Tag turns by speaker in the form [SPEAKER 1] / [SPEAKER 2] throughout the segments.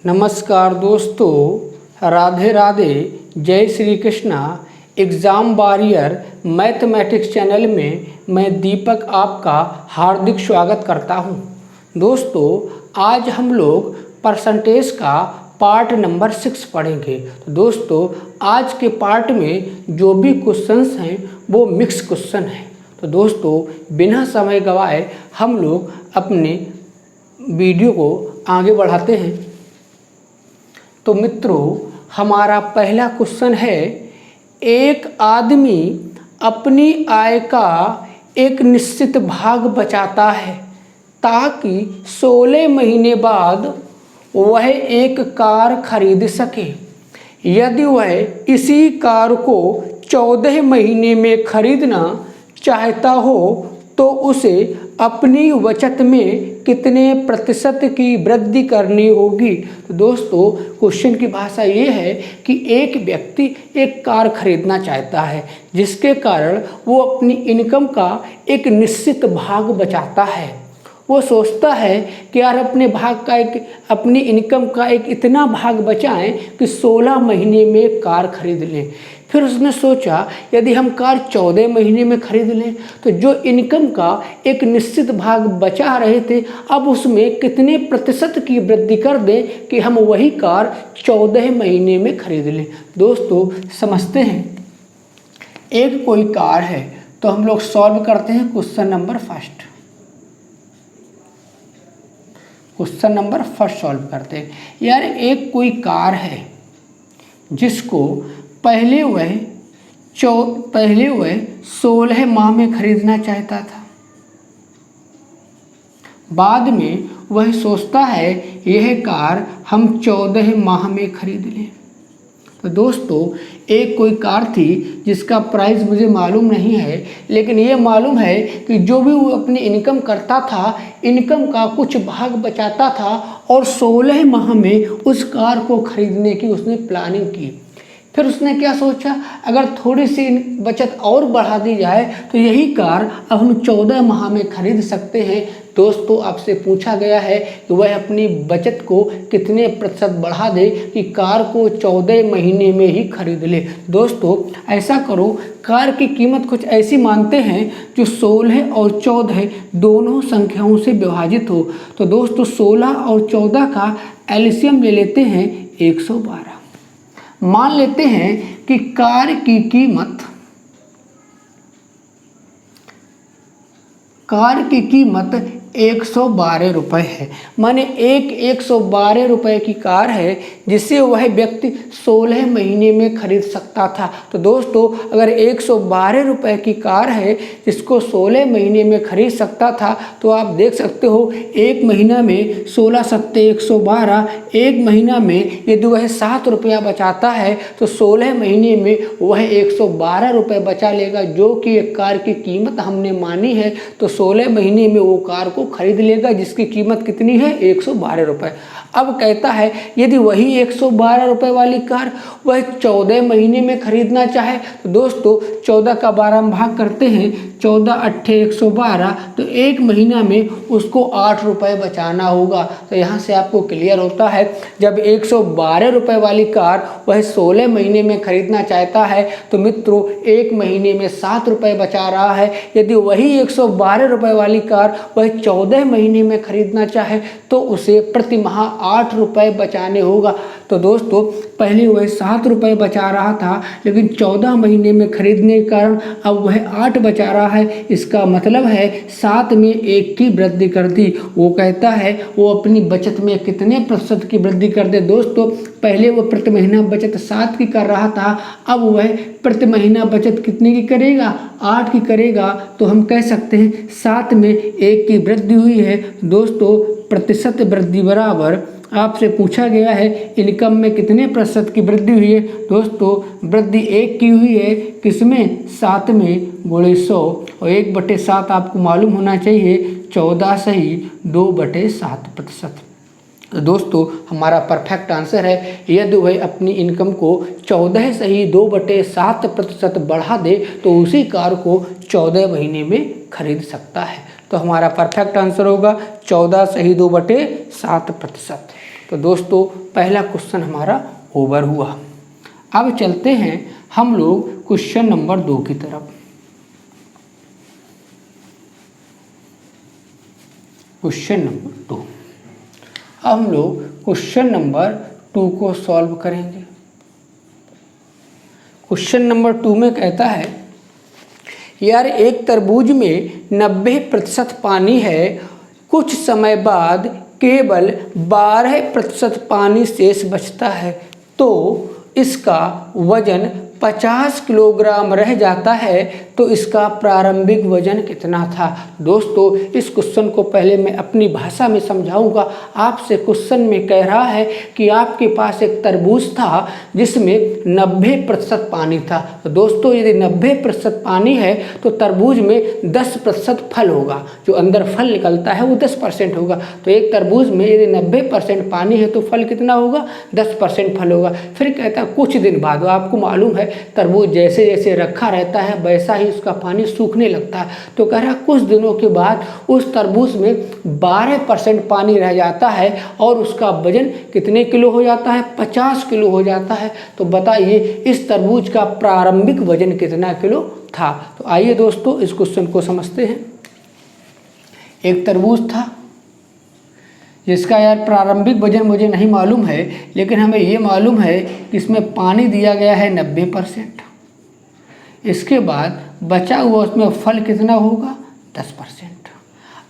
[SPEAKER 1] नमस्कार दोस्तों, राधे राधे, जय Shri Krishna. Exam warrior mathematics channel में मैं दीपक आपका हार्दिक स्वागत करता हूं। दोस्तों, आज हम लोग परसेंटेज का पार्ट नंबर 6 पढ़ेंगे। तो दोस्तों, आज के पार्ट में जो भी क्वेश्चंस हैं वो मिक्स क्वेश्चन हैं। तो दोस्तों, बिना समय गवाए हम लोग अपने वीडियो को आगे बढ़ाते हैं। तो मित्रों, हमारा पहला क्वेश्चन है, एक आदमी अपनी आय का एक निश्चित भाग बचाता है ताकि 16 महीने बाद वह एक कार खरीद सके। यदि वह इसी कार को 14 महीने में खरीदना चाहता हो तो उसे अपनी बचत में कितने प्रतिशत की वृद्धि करनी होगी। तो दोस्तों, क्वेश्चन की भाषा ये है कि एक व्यक्ति एक कार खरीदना चाहता है जिसके कारण वो अपनी इनकम का एक निश्चित भाग बचाता है। वो सोचता है कि यार अपनी इनकम का एक इतना भाग बचाएं कि 16 महीने में एक कार खरीद लें। फिर उसने सोचा यदि हम कार 14 महीने में खरीद लें तो जो इनकम का एक निश्चित भाग बचा रहे थे अब उसमें कितने प्रतिशत की वृद्धि कर दें कि हम वही कार 14 महीने में खरीद लें। दोस्तों, समझते हैं, एक कोई कार है तो हम लोग सॉल्व करते हैं question number first. Question number first solve करते हैं। यार, एक कोई कार है जिसको पहले वह 16 माह में खरीदना चाहता था। बाद में वह सोचता है यह कार हम 14 माह में खरीद लें। तो दोस्तों, एक कोई कार थी जिसका प्राइस मुझे मालूम नहीं है, लेकिन ये मालूम है कि जो भी वो अपनी इनकम करता था, इनकम का कुछ भाग बचाता था और 16 माह में उस कार को खरीदने की उसने प्लानिंग की। फिर उसने क्या सोचा, अगर थोड़ी सी बचत और बढ़ा दी जाए तो यही कार अब हम 14 माह में खरीद सकते हैं। दोस्तों, आपसे पूछा गया है कि वह अपनी बचत को कितने प्रतिशत बढ़ा दे कि कार को 14 महीने में ही खरीद ले। दोस्तों, ऐसा करो, कार की कीमत कुछ ऐसी मानते हैं जो 16 और 14 दोनों संख्याओं से विभाजित हो। तो दोस्तों, 16 और 14 का एलसीएम ले लेते हैं 112। मान लेते हैं कि कार की कीमत 112 रुपये है। माने 112 रुपये की कार है जिसे वह व्यक्ति 16 महीने में खरीद सकता था। तो दोस्तों, अगर 112 रुपये की कार है जिसको 16 महीने में खरीद सकता था तो आप देख सकते हो, एक महीना में 16 सत्ते 112, एक महीना में यदि वह 7 रुपया बचाता है तो 16 महीने में वह 112 रुपये बचा लेगा, जो कि एक कार की कीमत हमने मानी है। तो 16 महीने में वो कार को खरीद लेगा जिसकी कीमत कितनी है, 112 रुपये। अब कहता है यदि वही 112 रुपये वाली कार वह 14 महीने में खरीदना चाहे तो दोस्तों 14 का 12 हम भाग करते हैं, 14 अट्ठे 112, तो एक महीना में उसको 8 रुपये बचाना होगा। तो यहाँ से आपको क्लियर होता है, जब 112 रुपये वाली कार वह 16 महीने में खरीदना चाहता है तो मित्रों एक महीने में 7 रुपये बचा रहा है। यदि वही 112 रुपये वाली कार वह 14 महीने में खरीदना चाहे तो उसे प्रति माह 8 रुपये बचाने होगा। तो दोस्तों, पहले वह 7 रुपये बचा रहा था लेकिन 14 महीने में खरीदने के कारण अब वह 8 बचा रहा है। इसका मतलब है 7 में 1 की वृद्धि कर दी। वो कहता है वो अपनी बचत में कितने प्रतिशत की वृद्धि कर दे। दोस्तों, पहले वो प्रति महीना बचत 7 की कर रहा था, अब वह प्रति महीना बचत कितने की करेगा, 8 की करेगा। तो हम कह सकते हैं 7 में 1 की वृद्धि हुई है। दोस्तों, प्रतिशत वृद्धि बराबर, आपसे पूछा गया है इनकम में कितने प्रतिशत की वृद्धि हुई है। दोस्तों, वृद्धि 1 की हुई है, किसमें, 7 में, गुणे 100, और 1/7 आपको मालूम होना चाहिए, 14 सही 2/7 प्रतिशत। तो दोस्तों, हमारा परफेक्ट आंसर है, यदि वह अपनी इनकम को 14 सही 2/7 प्रतिशत बढ़ा दे तो उसी कार को 14 महीने में खरीद सकता है। तो हमारा परफेक्ट आंसर होगा 14 सही 2/7 प्रतिशत। तो दोस्तों पहला क्वेश्चन हमारा ओवर हुआ। अब चलते हैं हम लोग क्वेश्चन नंबर 2 की तरफ। क्वेश्चन नंबर 2, अब हम लोग क्वेश्चन नंबर 2 को सॉल्व करेंगे। क्वेश्चन नंबर 2 में कहता है यार एक तरबूज में 90% पानी है, कुछ समय बाद केवल 12% पानी शेष बचता है, तो इसका वजन 50 किलोग्राम रह जाता है, तो इसका प्रारंभिक वजन कितना था। दोस्तों इस क्वेश्चन को पहले मैं अपनी भाषा में समझाऊंगा। आपसे क्वेश्चन में कह रहा है कि आपके पास एक तरबूज था जिसमें 90% पानी था। तो दोस्तों यदि 90% पानी है तो तरबूज में 10% फल होगा, जो अंदर फल निकलता है वो 10% होगा। तो एक तरबूज में यदि 90% पानी है तो फल कितना होगा, 10% फल होगा। फिर कहता है कुछ दिन बाद, आपको मालूम है तरबूज जैसे जैसे रखा रहता है वैसा ही उसका पानी सूखने लगता है। तो कह रहा कुछ दिनों के बाद उस तरबूज में 12% पानी रह जाता है और उसका वजन कितने किलो हो जाता है, 50 किलो हो जाता है। तो बताइए इस तरबूज का प्रारंभिक वजन कितना किलो था। तो आइए दोस्तों इस क्वेश्चन को समझते हैं। एक तरबूज था जिसका यार प्रारंभिक वजन मुझे नहीं मालूम है, लेकिन हमें ये मालूम है कि इसमें पानी दिया गया है 90%। इसके बाद बचा हुआ उसमें फल कितना होगा, 10%।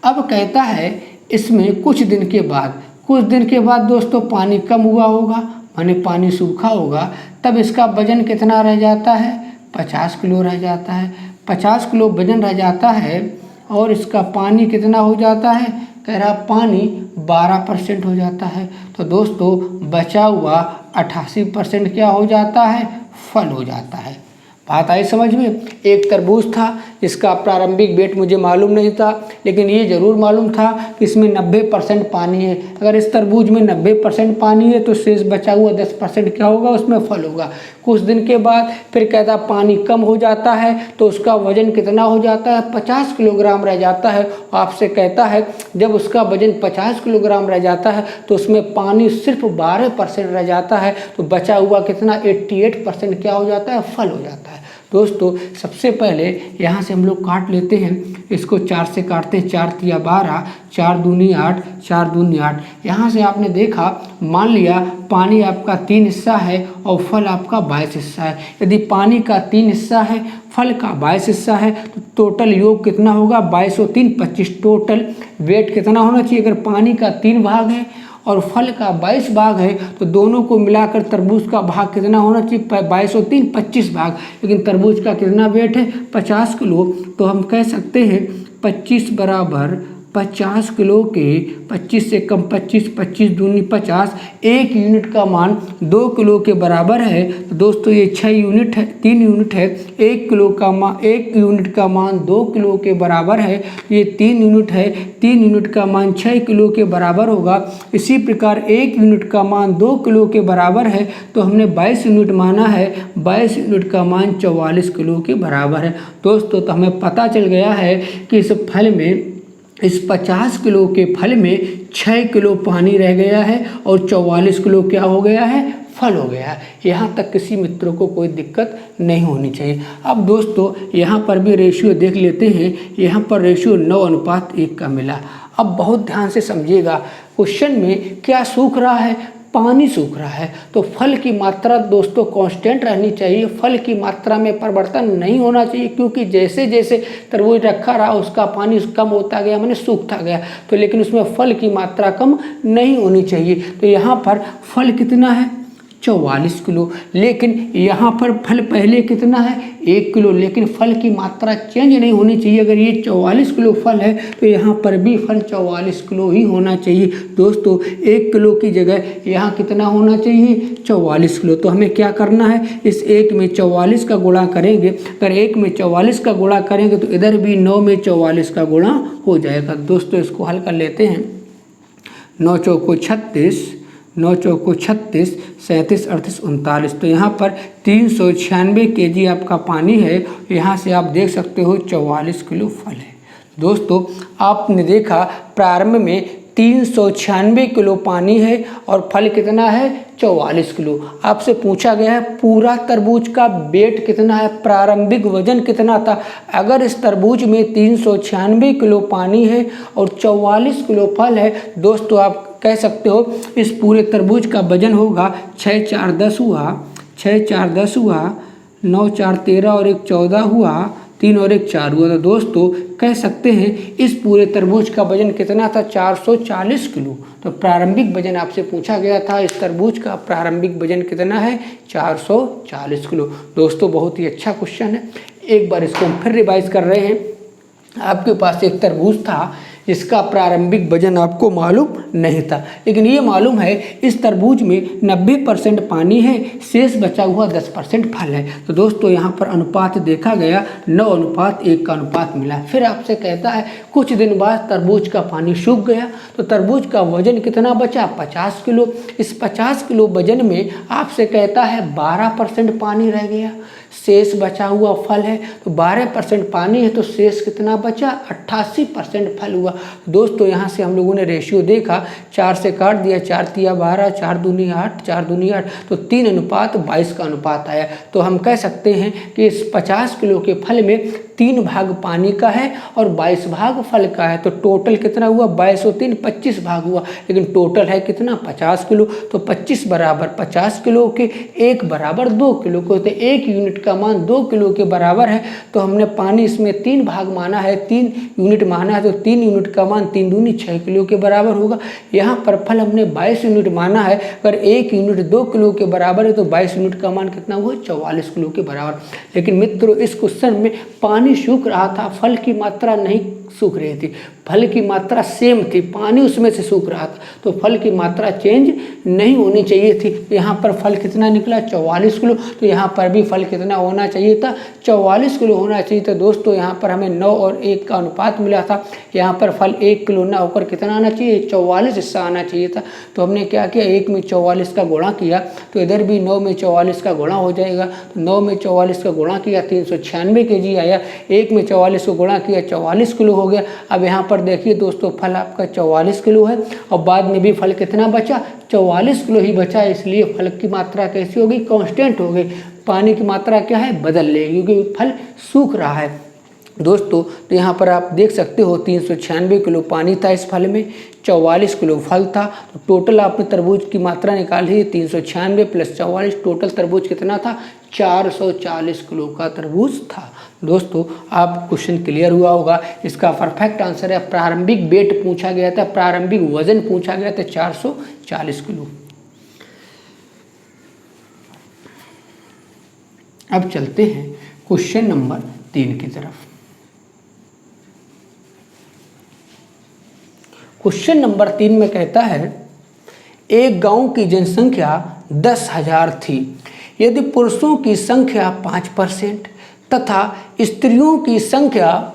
[SPEAKER 1] अब कहता है इसमें कुछ दिन के बाद दोस्तों पानी कम हुआ होगा, माने पानी सूखा होगा, तब इसका वजन कितना रह जाता है, 50 किलो रह जाता है। 50 किलो वजन रह जाता है और इसका पानी कितना हो जाता है, कह रहा पानी 12% हो जाता है। तो दोस्तों बचा हुआ 88% क्या हो जाता है, फल हो जाता है। बात आई समझ में। एक तरबूज था जिसका प्रारंभिक वेट मुझे मालूम नहीं था, लेकिन ये ज़रूर मालूम था कि इसमें 90% पानी है। अगर इस तरबूज में 90% पानी है तो शेष बचा हुआ 10% क्या होगा, उसमें फल होगा। कुछ दिन के बाद फिर कहता पानी कम हो जाता है तो उसका वजन कितना हो जाता है, 50 किलोग्राम रह जाता है। आपसे कहता है जब उसका वजन 50 किलोग्राम रह जाता है तो उसमें पानी सिर्फ 12% रह जाता है, तो बचा हुआ कितना 88% क्या हो जाता है, फल हो जाता है। दोस्तों सबसे पहले यहाँ से हम लोग काट लेते हैं, इसको 4 से काटते हैं। 4 तिया 12, 4 दूनी 8, 4 दूनी 8। यहाँ से आपने देखा, मान लिया पानी आपका 3 हिस्सा है और फल आपका 22 हिस्सा है। यदि पानी का 3 हिस्सा है, फल का 22 हिस्सा है, तो टोटल योग कितना होगा, 22 और 3 25। टोटल वेट कितना होना चाहिए, अगर पानी का 3 भाग है और फल का 22 भाग है तो दोनों को मिलाकर तरबूज का भाग कितना होना चाहिए, 22 और 3 25 भाग। लेकिन तरबूज का कितना वेट है, 50 किलो। तो हम कह सकते हैं 25 बराबर 50 किलो के 25 से कम 25, 25 दूनी 50, 1 यूनिट का मान 2 किलो के बराबर है। तो दोस्तों ये 6 यूनिट है, 3 यूनिट है। 1 यूनिट का मान 2 किलो के बराबर है, ये 3 यूनिट है। 3 यूनिट का मान 6 किलो के बराबर होगा। इसी प्रकार 1 यूनिट का मान 2 किलो के बराबर है, तो हमने 22 यूनिट माना है, 22 यूनिट का मान 44 किलो के बराबर है। दोस्तों तो हमें पता चल गया है कि इस फल में, इस 50 किलो के फल में 6 किलो पानी रह गया है और 44 किलो क्या हो गया है, फल हो गया है। यहाँ तक किसी मित्रों को कोई दिक्कत नहीं होनी चाहिए। अब दोस्तों यहाँ पर भी रेशियो देख लेते हैं। यहाँ पर रेशियो 9:1 का मिला। अब बहुत ध्यान से समझिएगा, क्वेश्चन में क्या सूख रहा है, पानी सूख रहा है। तो फल की मात्रा दोस्तों कांस्टेंट रहनी चाहिए, फल की मात्रा में परिवर्तन नहीं होना चाहिए, क्योंकि जैसे जैसे तरबूज रखा रहा उसका पानी कम होता गया, माने सूखता गया। तो लेकिन उसमें फल की मात्रा कम नहीं होनी चाहिए। तो यहाँ पर फल कितना है, 44 किलो। लेकिन यहाँ पर फल पहले कितना है, 1 किलो। लेकिन फल की मात्रा चेंज नहीं होनी चाहिए। अगर ये 44 किलो फल है तो यहाँ पर भी फल 44 किलो ही होना चाहिए। दोस्तों 1 किलो की जगह यहाँ कितना होना चाहिए, 44 किलो। तो हमें क्या करना है, इस 1 में 44 का गुणा करेंगे। अगर 1 में 44 का गुणा करेंगे तो इधर भी 9 में 44 का गुणा हो जाएगा। दोस्तों इसको हल कर लेते हैं। 9 चौको 36, 9 चौको 36, 37 38 39। तो यहाँ पर 396 kg आपका पानी है। यहाँ से आप देख सकते हो 44 किलो फल है। दोस्तों आपने देखा प्रारंभ में 396 किलो पानी है और फल कितना है 44 किलो। आपसे पूछा गया है पूरा तरबूज का वेट कितना है, प्रारंभिक वजन कितना था। अगर इस तरबूज में 396 किलो पानी है और 44 किलो फल है दोस्तों, आप कह सकते हो इस पूरे तरबूज का वजन होगा 6 4 10 हुआ, 6 4 10 हुआ, 9 4 13 और 1 14 हुआ, 3 और 1 4 हुआ। तो दोस्तों कह सकते हैं इस पूरे तरबूज का वजन कितना था 440 किलो। तो प्रारंभिक वजन आपसे पूछा गया था, इस तरबूज का प्रारंभिक वजन कितना है 440 किलो। दोस्तों बहुत ही अच्छा क्वेश्चन है, एक बार इसको हम फिर रिवाइज कर रहे हैं। आपके पास एक तरबूज था जिसका प्रारंभिक वजन आपको मालूम नहीं था, लेकिन ये मालूम है इस तरबूज में 90% पानी है, शेष बचा हुआ 10% फल है। तो दोस्तों यहाँ पर अनुपात देखा गया 9:1 का अनुपात मिला। फिर आपसे कहता है कुछ दिन बाद तरबूज का पानी सूख गया तो तरबूज का वजन कितना बचा 50 किलो। इस 50 किलो वजन में आपसे कहता है 12% पानी रह गया, शेष बचा हुआ फल है। तो 12% पानी है तो शेष कितना बचा 88% फल हुआ। दोस्तों यहाँ से हम लोगों ने रेशियो देखा, 4 से काट दिया, 4 तिया 12, 4 दूनी 8, 4 दूनी 8, तो 3:22 का अनुपात आया। तो हम कह सकते हैं कि इस 50 किलो के फल में 3 भाग पानी का है और 22 भाग फल का है। तो टोटल कितना हुआ 22 और 3 25 भाग हुआ, लेकिन टोटल है कितना 50 किलो। तो 25 बराबर 50 किलो के 1 बराबर 2 किलो को, तो 1 यूनिट का मान 2 किलो के बराबर है। तो हमने पानी इसमें 3 भाग माना है, 3 यूनिट माना है, तो 3 यूनिट का मान 3 दूनी 6 किलो के बराबर होगा। यहाँ पर फल हमने 22 यूनिट माना है, अगर 1 यूनिट 2 किलो के बराबर है तो 22 यूनिट का मान कितना हुआ 44 किलो के बराबर। लेकिन मित्रों इस क्वेश्चन में पानी सूख रहा था, फल की मात्रा नहीं सूख रही थी, फल की मात्रा सेम थी, पानी उसमें से सूख रहा था, तो फल की मात्रा चेंज नहीं होनी चाहिए थी। यहाँ पर फल कितना निकला 44 किलो, तो यहाँ पर भी फल कितना होना चाहिए था 44 किलो होना चाहिए था। दोस्तों यहाँ पर हमें 9 और 1 का अनुपात मिला था, यहाँ पर फल 1 किलो ना होकर कितना आना चाहिए 44 हिस्सा आना चाहिए था। तो हमने क्या किया 1 में 44 का गुणा किया, तो इधर भी 9 में 44 का गुणा हो जाएगा। तो 9 में 44 का गुणा किया 396 kg आया, 1 में 44 को गुणा किया 44 किलो हो गया। अब यहाँ पर देखिए दोस्तों फल आपका 44 किलो है और बाद में भी फल कितना बचा 44 किलो ही बचा, इसलिए फल की मात्रा कैसी होगी कांस्टेंट हो गई। पानी की मात्रा क्या है बदल लेगी क्योंकि फल सूख रहा है। दोस्तों तो यहाँ पर आप देख सकते हो 396 किलो पानी था इस फल में, 44 किलो फल था। तो टोटल आपने तरबूज की मात्रा निकाली 396 + 44, टोटल तरबूज कितना था 440 किलो का तरबूज था। दोस्तों आप क्वेश्चन क्लियर हुआ होगा। इसका परफेक्ट आंसर है प्रारंभिक वेट पूछा गया था, प्रारंभिक वजन पूछा गया था 440 किलो। अब चलते हैं क्वेश्चन नंबर 3 की तरफ। क्वेश्चन नंबर 3 में कहता है एक गांव की जनसंख्या 10,000 थी, यदि पुरुषों की संख्या 5% तथा स्त्रियों की संख्या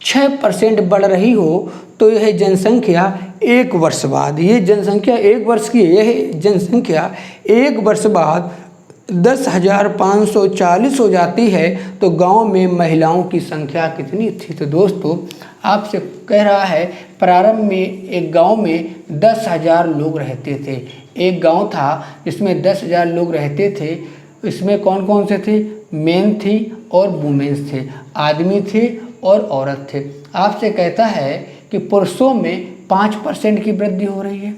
[SPEAKER 1] 6% बढ़ रही हो तो यह जनसंख्या 1 वर्ष बाद, ये जनसंख्या 1 वर्ष की, यह जनसंख्या 1 वर्ष बाद 10,540 हो जाती है तो गांव में महिलाओं की संख्या कितनी थी। तो दोस्तों आपसे कह रहा है प्रारंभ में एक गांव में 10,000 लोग रहते थे। एक गांव था जिसमें 10,000 लोग रहते थे, इसमें कौन कौन से थे मेन थी और वुमेन्स थे, आदमी थे और औरत थे। आपसे कहता है कि पुरुषों में 5% की वृद्धि हो रही है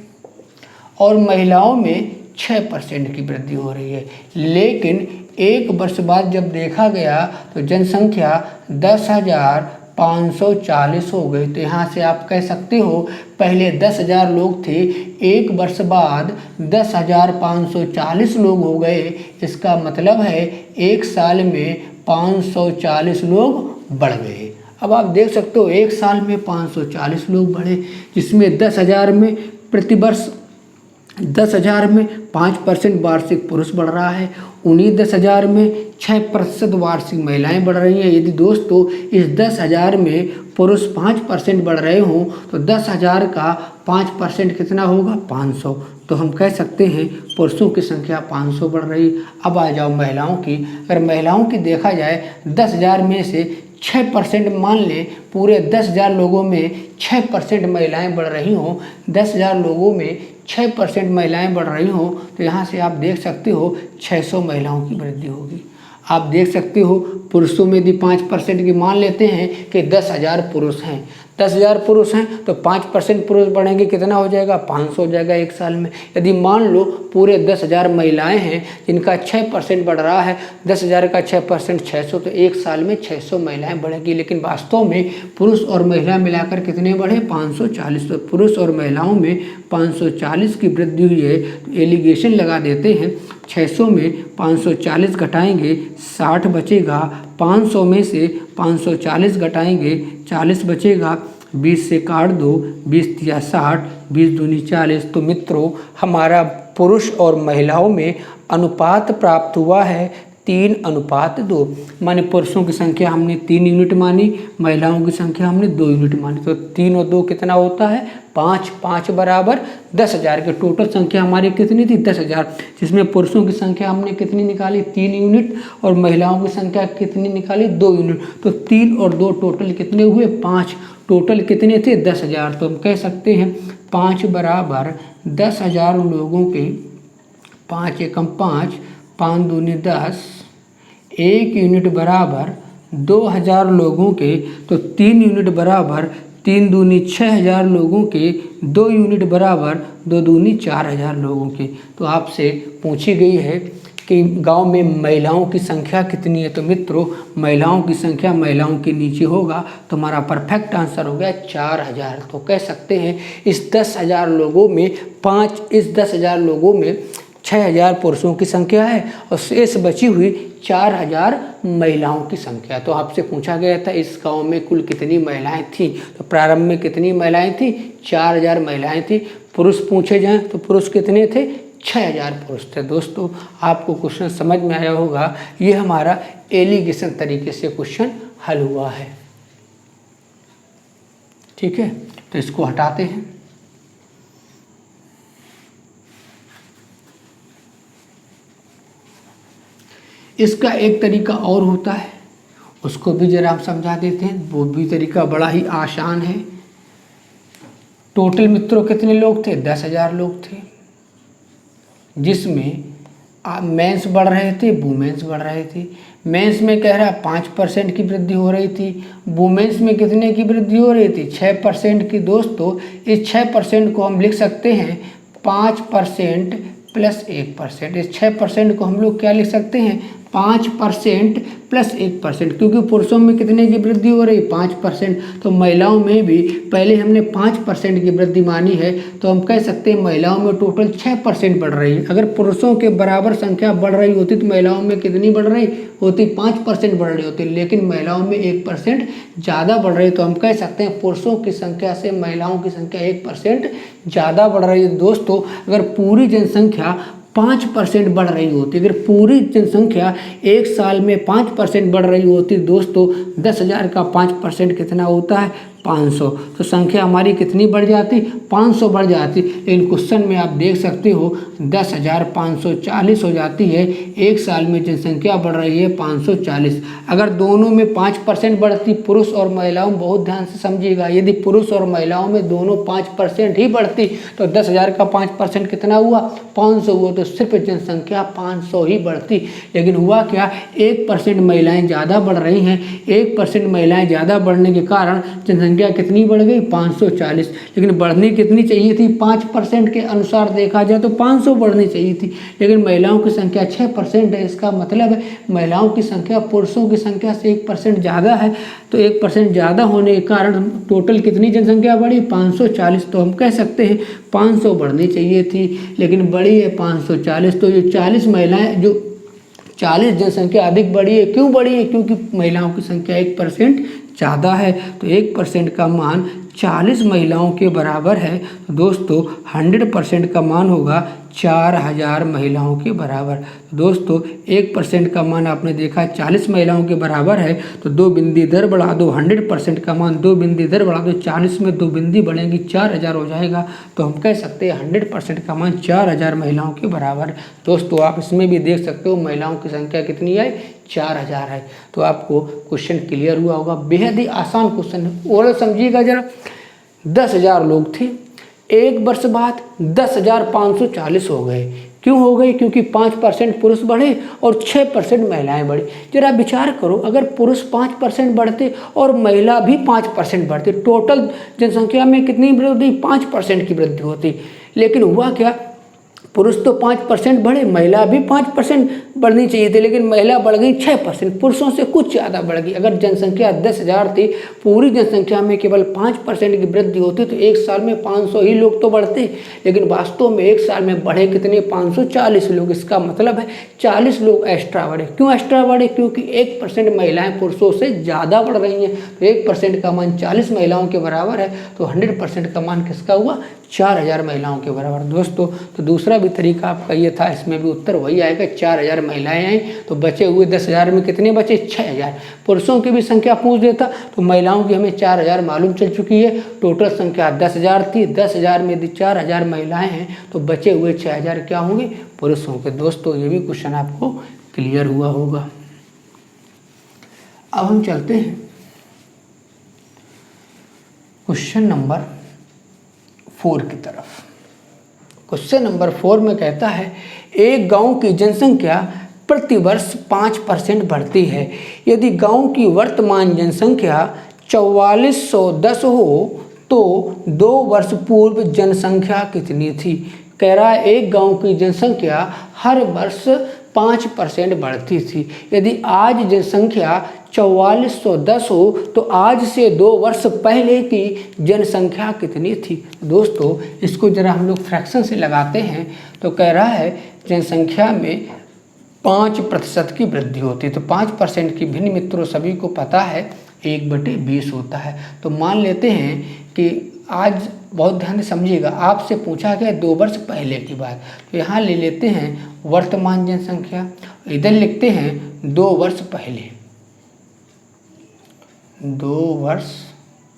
[SPEAKER 1] और महिलाओं में 6% की वृद्धि हो रही है, लेकिन 1 वर्ष बाद जब देखा गया तो जनसंख्या 10,540 हो गई। तो यहाँ से आप कह सकते हो पहले 10,000 लोग थे, 1 वर्ष बाद 10,540 लोग हो गए। इसका मतलब है 1 साल में 540 लोग बढ़ गए। अब आप देख सकते हो 1 साल में 540 लोग बढ़े, जिसमें 10,000 में प्रतिवर्ष 10,000 में 5% वार्षिक पुरुष बढ़ रहा है, उन्हीं 10,000 में 6% वार्षिक महिलाएं बढ़ रही हैं। यदि दोस्तों इस 10,000 में पुरुष 5% बढ़ रहे हों तो 10,000 का 5% कितना होगा 500। तो हम कह सकते हैं पुरुषों की संख्या 500 बढ़ रही। अब आ जाओ महिलाओं की। अगर महिलाओं की देखा जाए 10,000 में से 6% मान लें, पूरे 10,000 लोगों में 6% महिलाएं बढ़ रही हों, 10,000 लोगों में 6% महिलाएं बढ़ रही हों, तो यहाँ से आप देख सकते हो 600 महिलाओं की वृद्धि होगी। आप देख सकते हो पुरुषों में यदि 5% की मान लेते हैं कि 10,000 पुरुष हैं, 10,000 पुरुष हैं तो 5% पुरुष बढ़ेंगे, कितना हो जाएगा? 500 हो जाएगा एक साल में। यदि मान लो पूरे 10,000 महिलाएं हैं जिनका 6% बढ़ रहा है, 10,000 का 6% 600, तो एक साल में 600 महिलाएं बढ़ेंगी। लेकिन वास्तव में पुरुष और महिला मिलाकर कितने बढ़े? 540। तो पुरुष और महिलाओं में 540 की वृद्धि हुई है। तो एलिगेशन लगा देते हैं, 600 में 540 घटाएंगे 60 बचेगा, 500 में से 540 घटाएंगे 40 बचेगा, 20 से काट दो, 20 या 60, 20 दूनी 40। तो मित्रों हमारा पुरुष और महिलाओं में अनुपात प्राप्त हुआ है 3:2। माने पुरुषों की संख्या हमने 3 यूनिट मानी, महिलाओं की संख्या हमने 2 यूनिट मानी। तो 3 और 2 कितना होता है? 5। 5 बराबर 10,000 की टोटल संख्या हमारी कितनी थी? 10,000, जिसमें पुरुषों की संख्या हमने कितनी निकाली? 3 यूनिट, और महिलाओं की संख्या कितनी निकाली? 2 यूनिट। तो 3 और 2 टोटल कितने हुए? 5। टोटल कितने थे? 10,000। तो हम कह सकते हैं 5 बराबर 10,000 लोगों के, 5 एकम 5, 5 दूनी 10, 1 यूनिट बराबर 2,000 लोगों के, तो 3 यूनिट बराबर 3 दूनी 6,000 लोगों के, 2 यूनिट बराबर 2 दूनी 4,000 लोगों के। तो आपसे पूछी गई है कि गांव में महिलाओं की संख्या कितनी है? तो मित्रों महिलाओं की संख्या महिलाओं के नीचे होगा, तो हमारा परफेक्ट आंसर हो गया 4,000। तो कह सकते हैं इस 10,000 लोगों में 10,000 लोगों में 6,000 पुरुषों की संख्या है और शेष बची हुई 4,000 महिलाओं की संख्या। तो आपसे पूछा गया था इस गांव में कुल कितनी महिलाएं थीं? तो प्रारंभ में कितनी महिलाएं थीं? 4,000 महिलाएं थीं। पुरुष पूछे जाएं तो पुरुष कितने थे? 6,000 पुरुष थे। दोस्तों आपको क्वेश्चन समझ में आया होगा। ये हमारा एलिगेशन तरीके से क्वेश्चन हल हुआ है। ठीक है, तो इसको हटाते हैं। इसका एक तरीका और होता है, उसको भी जरा हम समझा देते हैं। वो भी तरीका बड़ा ही आसान है। टोटल मित्रों कितने लोग थे? 10,000 लोग थे, जिसमें मेंस बढ़ रहे थे, वुमेन्स बढ़ रहे थे। मेंस में कह रहा 5% की वृद्धि हो रही थी, वुमेन्स में कितने की वृद्धि हो रही थी? 6% की। दोस्तों इस 6% को हम लिख सकते हैं 5% प्लस 1%। इस 6% को हम लोग क्या लिख सकते हैं? 5% प्लस 1%, क्योंकि पुरुषों में कितने की वृद्धि हो रही? 5%। तो महिलाओं में भी पहले हमने 5% की वृद्धि मानी है, तो हम कह सकते हैं महिलाओं में टोटल 6% बढ़ रही है। अगर पुरुषों के बराबर संख्या बढ़ रही होती तो महिलाओं में कितनी बढ़ रही होती? 5% बढ़ रही होती, लेकिन महिलाओं में 1% ज़्यादा बढ़ रही। तो हम कह सकते हैं पुरुषों की संख्या से महिलाओं की संख्या 1% ज़्यादा बढ़ रही है। दोस्तों अगर पूरी जनसंख्या 5% बढ़ रही होती, अगर पूरी जनसंख्या एक साल में 5% बढ़ रही होती दोस्तों, 10,000 का 5% कितना होता है? 500। तो संख्या हमारी कितनी बढ़ जाती? 500 बढ़ जाती। लेकिन क्वेश्चन में आप देख सकते हो 10,540 हो जाती है। एक साल में जनसंख्या बढ़ रही है 540। अगर दोनों में 5% बढ़ती, पुरुष और महिलाओं में, बहुत ध्यान से समझिएगा, यदि पुरुष और महिलाओं में दोनों 5% ही बढ़ती तो 10,000 का 5% कितना हुआ? 500 हुआ। तो सिर्फ जनसंख्या 500 ही बढ़ती। लेकिन हुआ क्या? 1% महिलाएं ज़्यादा बढ़ रही हैं। 1% महिलाएं ज़्यादा बढ़ने के कारण जनसंख्या कितनी बढ़ गई? 540। लेकिन बढ़नी कितनी चाहिए थी? 5% के अनुसार देखा जाए तो 500 बढ़नी चाहिए थी, लेकिन महिलाओं की संख्या 6% है। इसका मतलब है महिलाओं की संख्या पुरुषों की संख्या से 1% ज़्यादा है। तो 1% ज़्यादा होने के कारण टोटल कितनी जनसंख्या बढ़ी? 540। तो हम कह सकते हैं 500 बढ़नी चाहिए थी, लेकिन बढ़ी है 540। तो ये 40 महिलाएं, जो 40 जनसंख्या अधिक बढ़ी है। क्यों बढ़ी है? क्योंकि महिलाओं की संख्या 1% ज़्यादा है। तो 1% का मान 40 महिलाओं के बराबर है। तो दोस्तों 100% का मान होगा 4000 महिलाओं के बराबर। दोस्तों 1% का मान आपने देखा 40 महिलाओं के बराबर है, तो 2 बिंदी इधर बढ़ा दो, 100% का मान 2 बिंदी इधर बढ़ा दो, 40 में 2 बिंदी बढ़ेंगी 4000 हो जाएगा। तो हम कह सकते हैं 100% का मान 4000 महिलाओं के बराबर है। दोस्तों आप इसमें भी देख सकते हो महिलाओं की संख्या कितनी है, 4000 है। तो आपको क्वेश्चन क्लियर हुआ होगा। बेहद ही आसान क्वेश्चन है। और समझिएगा जरा, 10,000 लोग थे, एक वर्ष बाद 10,540 हो गए। क्यों हो गए? क्योंकि 5% पुरुष बढ़े और 6% महिलाएं बढ़ी। जरा विचार करो, अगर पुरुष 5% बढ़ते और महिला भी 5% बढ़ते, टोटल जनसंख्या में कितनी वृद्धि? 5% की वृद्धि होती। लेकिन हुआ क्या, पुरुष तो 5% बढ़े, महिला भी 5% बढ़नी चाहिए थी, लेकिन महिला बढ़ गई 6%, पुरुषों से कुछ ज़्यादा बढ़ गई। अगर जनसंख्या 10,000 थी, पूरी जनसंख्या में केवल 5% की वृद्धि होती तो एक साल में 500 ही लोग तो बढ़ते, लेकिन वास्तव में एक साल में बढ़े कितने? 540 लोग। इसका मतलब है 40 लोग एक्स्ट्रा बढ़े। क्यों एक्स्ट्रा बढ़े? क्योंकि 1% महिलाएं पुरुषों से ज़्यादा बढ़ रही हैं। तो 1% का मान 40 महिलाओं के बराबर है, तो 100% का मान किसका हुआ? 4000 महिलाओं के बराबर। दोस्तों तो दूसरा भी तरीका आपका ये था, इसमें भी उत्तर वही आएगा, 4000 महिलाएं आई, तो बचे हुए 10,000 में कितने बचे? 6000। पुरुषों की भी संख्या पूछ देता तो महिलाओं की हमें 4000 मालूम चल चुकी है। टोटल संख्या 10,000 थी, 10,000 में यदि 4000 महिलाएं हैं तो बचे हुए 6000 क्या होंगे? पुरुषों के। दोस्तों ये भी क्वेश्चन आपको क्लियर हुआ होगा। अब हम चलते हैं क्वेश्चन नंबर 4 की तरफ। क्वेश्चन नंबर 4 में कहता है, एक गांव की जनसंख्या प्रतिवर्ष 5% बढ़ती है। यदि गांव की वर्तमान जनसंख्या 4410 हो तो 2 वर्ष पूर्व जनसंख्या कितनी थी? कह रहा है एक गांव की जनसंख्या हर वर्ष 5% बढ़ती थी। यदि आज जनसंख्या 4410 हो तो आज से 2 वर्ष पहले की जनसंख्या कितनी थी? दोस्तों इसको जरा हम लोग फ्रैक्शन से लगाते हैं तो कह रहा है जनसंख्या में 5% की वृद्धि होती है। तो 5% की भिन्न मित्रों सभी को पता है 1/20 होता है। तो मान लेते हैं कि आज, बहुत ध्यान से समझिएगा, आपसे पूछा गया 2 वर्ष पहले की बात, तो यहाँ ले लेते हैं वर्तमान जनसंख्या, इधर लिखते हैं 2 वर्ष पहले, 2 वर्ष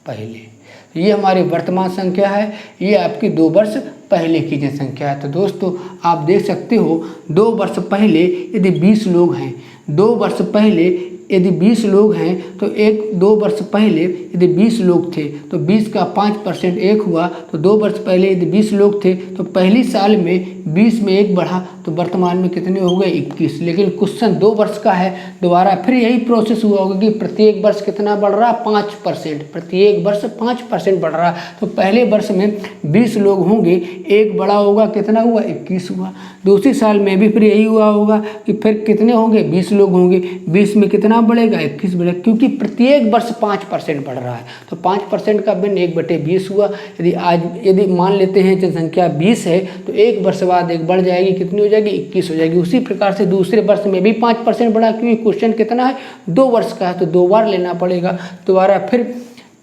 [SPEAKER 1] पहले। ये हमारी वर्तमान संख्या है, ये आपकी 2 वर्ष पहले की जनसंख्या है। तो दोस्तों आप देख सकते हो 2 वर्ष पहले यदि 20 लोग हैं, 2 वर्ष पहले यदि 20 लोग हैं तो 2 वर्ष पहले यदि 20 लोग थे तो 20 का 5% 1 हुआ, तो 2 वर्ष पहले यदि 20 लोग थे तो पहली साल में 20 में 1 बढ़ा तो वर्तमान में कितने हो गए? 21। लेकिन क्वेश्चन 2 वर्ष का है, दोबारा फिर यही प्रोसेस हुआ होगा कि प्रत्येक वर्ष कितना बढ़ रहा? 5%, प्रत्येक वर्ष 5% बढ़ रहा। तो पहले वर्ष में 20 लोग होंगे, 1 बड़ा होगा, कितना हुआ? 21 हुआ। दूसरी साल में भी फिर यही हुआ होगा कि फिर कितने होंगे? 20 लोग होंगे, 20 में कितना बढ़ेगा? 21 बढ़ेगा, क्योंकि प्रत्येक वर्ष 5% बढ़ रहा है। तो 5% का भिन्न 1/20 हुआ। यदि मान लेते हैं जनसंख्या 20 है तो 1 वर्ष बाद 1 बढ़ जाएगी, कितनी हो जाएगी? 21 हो जाएगी। उसी प्रकार से दूसरे वर्ष में भी 5% बढ़ा, क्योंकि क्वेश्चन कितना है? 2 वर्ष का है, तो 2 बार लेना पड़ेगा। दोबारा फिर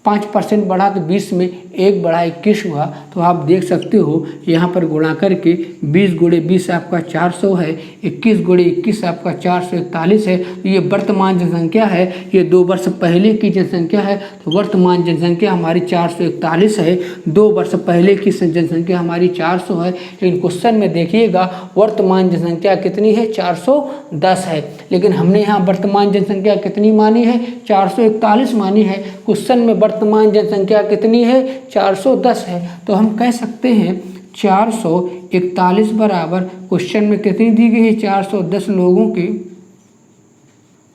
[SPEAKER 1] 5% बढ़ा तो 20 में 1 बढ़ा 21 हुआ। तो आप देख सकते हो यहाँ पर गुणा करके 20 × 20 आपका 400 है, 21 × 21 आपका 441 है। तो ये वर्तमान जनसंख्या है, ये 2 वर्ष पहले की जनसंख्या है। तो वर्तमान जनसंख्या हमारी 441 है, 2 वर्ष पहले की जनसंख्या हमारी 400 है। लेकिन क्वेश्चन में देखिएगा वर्तमान जनसंख्या कितनी है? 410 है, लेकिन हमने यहाँ वर्तमान जनसंख्या कितनी मानी है? 441 मानी है। क्वेश्चन में वर्तमान जनसंख्या कितनी है? 410 है। तो हम कह सकते हैं 441 बराबर, क्वेश्चन में कितनी दी गई है? 410 लोगों की,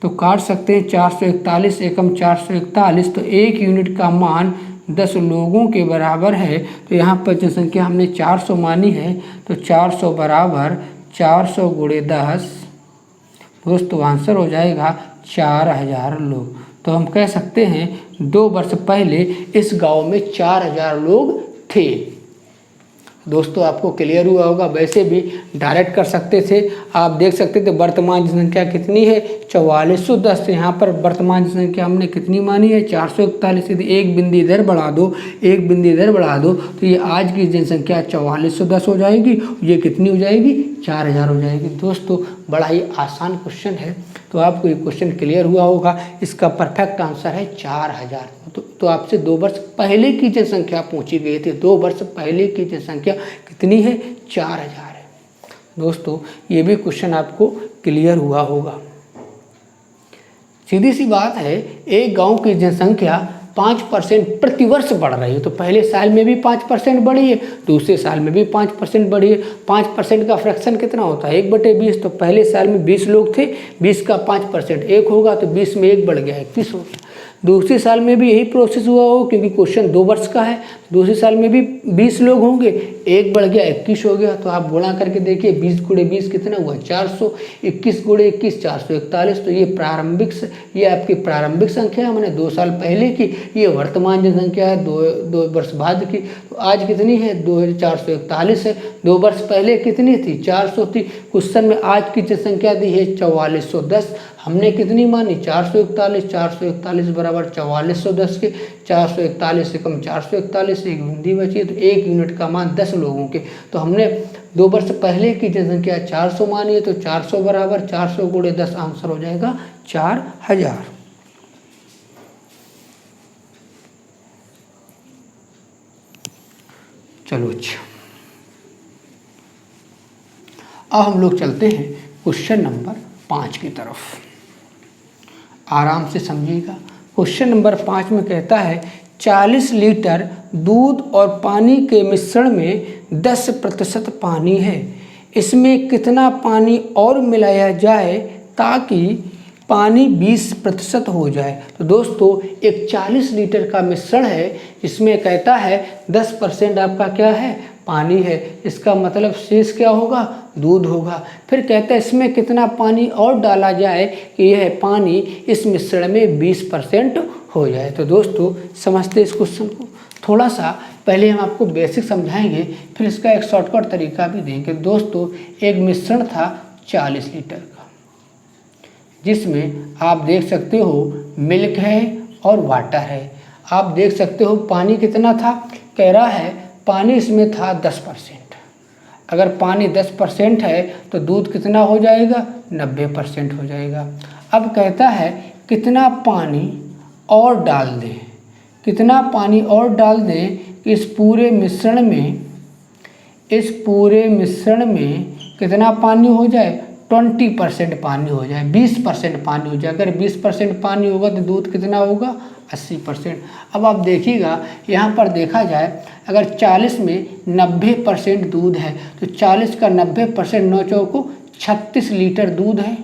[SPEAKER 1] तो काट सकते हैं 441 एकम 441, तो 1 यूनिट का मान 10 लोगों के बराबर है। तो यहाँ पर जनसंख्या हमने 400 मानी है, तो 400 बराबर 400 × 10, दोस्तों आंसर हो जाएगा 4000 लोग। तो हम कह सकते हैं 2 वर्ष पहले इस गांव में 4000 लोग थे। दोस्तों आपको क्लियर हुआ होगा। वैसे भी डायरेक्ट कर सकते थे, आप देख सकते थे वर्तमान जनसंख्या कितनी है 4410। यहाँ पर वर्तमान जनसंख्या हमने कितनी मानी है 441। यदि एक बिंदु इधर बढ़ा दो, एक बिंदु इधर बढ़ा दो, तो ये आज की जनसंख्या 4410 हो जाएगी। ये कितनी हो जाएगी 4000 हो जाएगी। दोस्तों बड़ा ही आसान क्वेश्चन है, तो आपको ये क्वेश्चन क्लियर हुआ होगा। इसका परफेक्ट आंसर है 4000। तो आपसे 2 वर्ष पहले की जनसंख्या पूछी गई थी। 2 वर्ष पहले की जनसंख्या कितनी है 4000 है। दोस्तों ये भी क्वेश्चन आपको क्लियर हुआ होगा। सीधी सी बात है, एक गांव की जनसंख्या 5% प्रतिवर्ष बढ़ रही है, तो पहले साल में भी 5% बढ़ी है, दूसरे साल में भी 5% बढ़ी है। 5% का फ्रैक्शन कितना होता है 1/20। तो पहले साल में 20 लोग थे, 20 का 5% 1 होगा, तो 20 में 1 बढ़ गया 21 हो गया। दूसरे साल में भी यही प्रोसेस हुआ हो, क्योंकि क्वेश्चन 2 वर्ष का है। दूसरे साल में भी 20 लोग होंगे, 1 बढ़ गया 21 हो गया। तो आप गुणा करके देखिए 20 × 20 कितना हुआ 400, 21 × 21 441। तो ये आपकी प्रारंभिक संख्या है, मैंने 2 साल पहले की। ये वर्तमान जनसंख्या है 2 वर्ष बाद की। तो आज कितनी है 2441 है। 2 वर्ष पहले कितनी थी 400 थी। क्वेश्चन में आज की जनसंख्या दी है 4410। हमने कितनी मानी 441। 441 बराबर 4410 के। 441 से कम 441, एक बिंदी बची, तो 1 यूनिट का मान 10 लोगों के। तो हमने 2 वर्ष पहले की जनसंख्या 400 मानी है, तो 400 बराबर 400 × 10 आंसर हो जाएगा 4000। चलो अच्छा, अब हम लोग चलते हैं क्वेश्चन नंबर 5 की तरफ। आराम से समझिएगा। क्वेश्चन नंबर 5 में कहता है 40 लीटर दूध और पानी के मिश्रण में 10% पानी है, इसमें कितना पानी और मिलाया जाए ताकि पानी 20% हो जाए। तो दोस्तों एक 40 लीटर का मिश्रण है, इसमें कहता है 10% आपका क्या है पानी है। इसका मतलब शेष क्या होगा दूध होगा। फिर कहता है इसमें कितना पानी और डाला जाए कि यह पानी इस मिश्रण में 20% हो जाए। तो दोस्तों समझते इस क्वेश्चन को। थोड़ा सा पहले हम आपको बेसिक समझाएंगे, फिर इसका एक शॉर्टकट तरीका भी देंगे। दोस्तों एक मिश्रण था 40 लीटर का, जिसमें आप देख सकते हो मिल्क है और वाटर है। आप देख सकते हो पानी कितना था, कह रहा है पानी इसमें था 10%। अगर पानी 10% है तो दूध कितना हो जाएगा 90% हो जाएगा। अब कहता है कितना पानी और डाल दें, कितना पानी और डाल दें कि इस पूरे मिश्रण में कितना पानी हो जाए 20% पानी हो जाए, 20% पानी हो जाए। अगर 20% पानी होगा तो दूध कितना होगा 80%। अब आप देखिएगा यहाँ पर देखा जाए अगर 40 में 90% दूध है तो 40 का 90% 9 चौको 36 लीटर दूध है,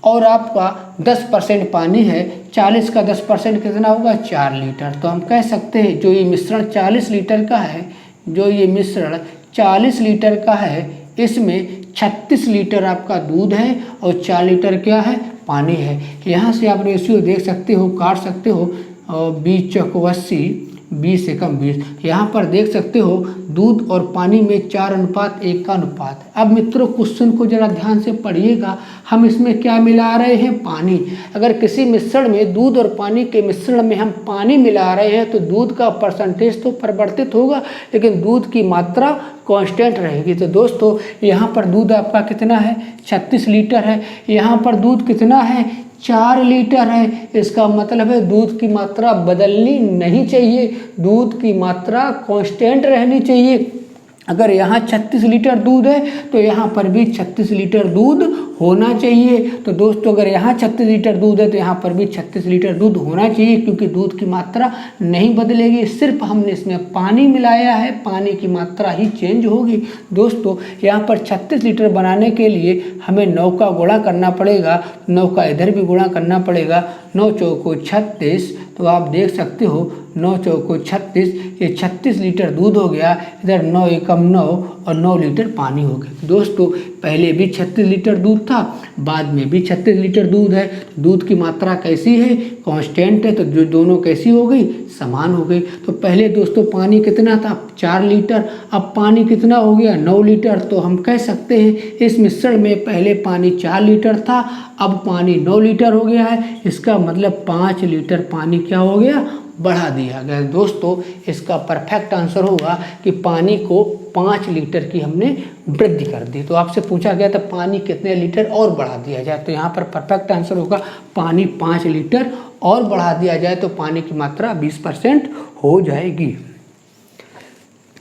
[SPEAKER 1] और आपका 10% पानी है। 40 का 10% कितना होगा 4 लीटर। तो हम कह सकते हैं जो ये मिश्रण 40 लीटर का है, जो ये मिश्रण 40 लीटर का है, इसमें 36 लीटर आपका दूध है और 4 लीटर क्या है पानी है। यहाँ से आप रेशियो देख सकते हो, काट सकते हो, 20 चौको 80, 20 से कम 20। यहाँ पर देख सकते हो दूध और पानी में 4:1 का अनुपात है। अब मित्रों क्वेश्चन को जरा ध्यान से पढ़िएगा। हम इसमें क्या मिला रहे हैं पानी। अगर किसी मिश्रण में दूध और पानी के मिश्रण में हम पानी मिला रहे हैं तो दूध का परसेंटेज तो परिवर्तित होगा, लेकिन दूध की मात्रा कांस्टेंट रहेगी। तो दोस्तों यहाँ पर दूध आपका कितना है 36 लीटर है, यहाँ पर दूध कितना है 4 लीटर है। इसका मतलब है दूध की मात्रा बदलनी नहीं चाहिए, दूध की मात्रा कांस्टेंट रहनी चाहिए। अगर यहाँ 36 लीटर दूध है तो यहाँ पर भी 36 लीटर दूध होना चाहिए। तो दोस्तों अगर यहाँ 36 लीटर दूध है तो यहाँ पर भी 36 लीटर दूध होना चाहिए, क्योंकि दूध की मात्रा नहीं बदलेगी, सिर्फ हमने इसमें पानी मिलाया है, पानी की मात्रा ही चेंज होगी। दोस्तों यहाँ पर 36 लीटर बनाने के लिए हमें 9 का गुणा करना पड़ेगा, 9 का इधर भी गुणा करना पड़ेगा, 9 चौको 36। तो आप देख सकते हो 9 चौको 36, ये 36 लीटर दूध हो गया। इधर 9 एकम 9 और 9 लीटर पानी हो गया। दोस्तों पहले भी 36 लीटर दूध था, बाद में भी 36 लीटर दूध है। दूध की मात्रा कैसी है? कांस्टेंट है, तो जो दोनों कैसी हो गई? समान हो गई। तो पहले दोस्तों पानी कितना था? 4 लीटर, अब पानी कितना हो गया? 9 लीटर। तो हम कह सकते हैं इस मिश्रण में पहले पानी 4 लीटर था, अब पानी 9 लीटर हो गया है। इसका मतलब 5 लीटर पानी क्या हो गया? बढ़ा दिया गया। दोस्तों इसका परफेक्ट आंसर होगा कि पानी को 5 लीटर की हमने वृद्धि कर दी। तो आपसे पूछा गया था पानी कितने लीटर और बढ़ा दिया जाए, तो यहाँ पर परफेक्ट आंसर होगा पानी 5 लीटर और बढ़ा दिया जाए तो पानी की मात्रा 20% हो जाएगी।